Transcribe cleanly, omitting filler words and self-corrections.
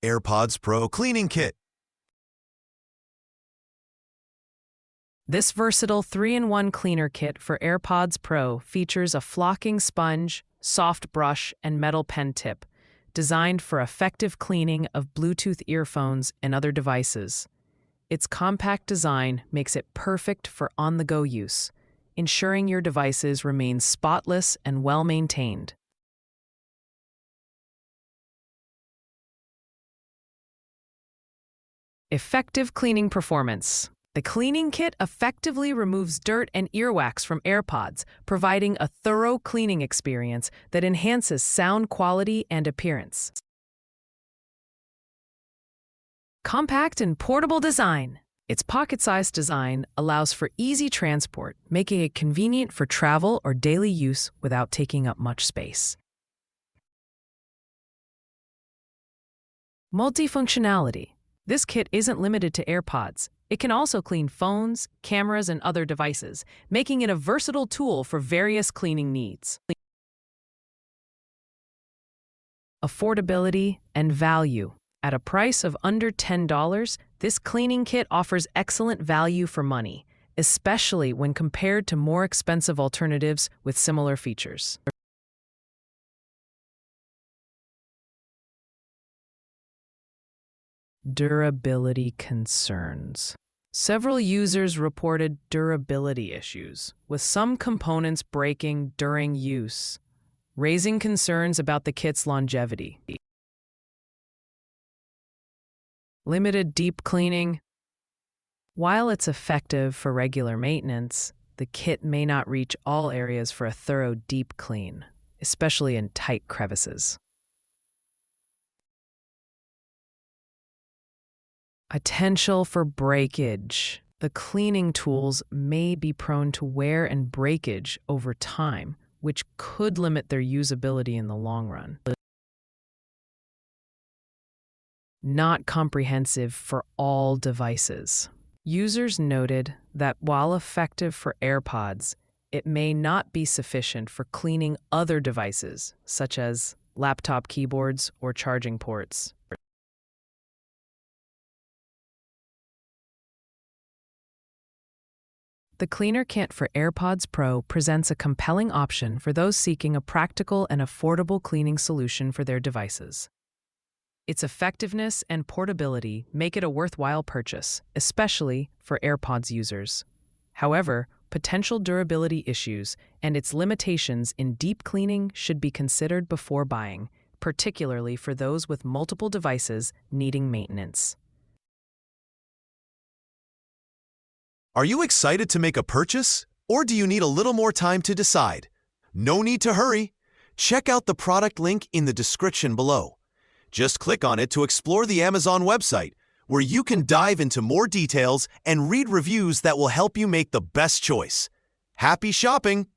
Airpods Pro Cleaning Kit. This versatile 3-in-1 cleaner kit for AirPods Pro features a flocking sponge, soft brush, and metal pen tip, designed for effective cleaning of Bluetooth earphones and other devices. Its compact design makes it perfect for on-the-go use, ensuring your devices remain spotless and well-maintained. Effective cleaning performance. The cleaning kit effectively removes dirt and earwax from AirPods, providing a thorough cleaning experience that enhances sound quality and appearance. Compact and portable design. Its pocket-sized design allows for easy transport, making it convenient for travel or daily use without taking up much space. Multifunctionality. This kit isn't limited to AirPods. It can also clean phones, cameras, and other devices, making it a versatile tool for various cleaning needs. Affordability and value. At a price of under $10, this cleaning kit offers excellent value for money, especially when compared to more expensive alternatives with similar features. Durability concerns. Several users reported durability issues, with some components breaking during use, raising concerns about the kit's longevity. Limited deep cleaning. While it's effective for regular maintenance, the kit may not reach all areas for a thorough deep clean, especially in tight crevices. Potential for breakage. The cleaning tools may be prone to wear and breakage over time, which could limit their usability in the long run. Not comprehensive for all devices. Users noted that while effective for AirPods, it may not be sufficient for cleaning other devices, such as laptop keyboards or charging ports. The cleaner kit for AirPods Pro presents a compelling option for those seeking a practical and affordable cleaning solution for their devices. Its effectiveness and portability make it a worthwhile purchase, especially for AirPods users. However, potential durability issues and its limitations in deep cleaning should be considered before buying, particularly for those with multiple devices needing maintenance. Are you excited to make a purchase, or do you need a little more time to decide? No need to hurry. Check out the product link in the description below. Just click on it to explore the Amazon website, where you can dive into more details and read reviews that will help you make the best choice. Happy shopping!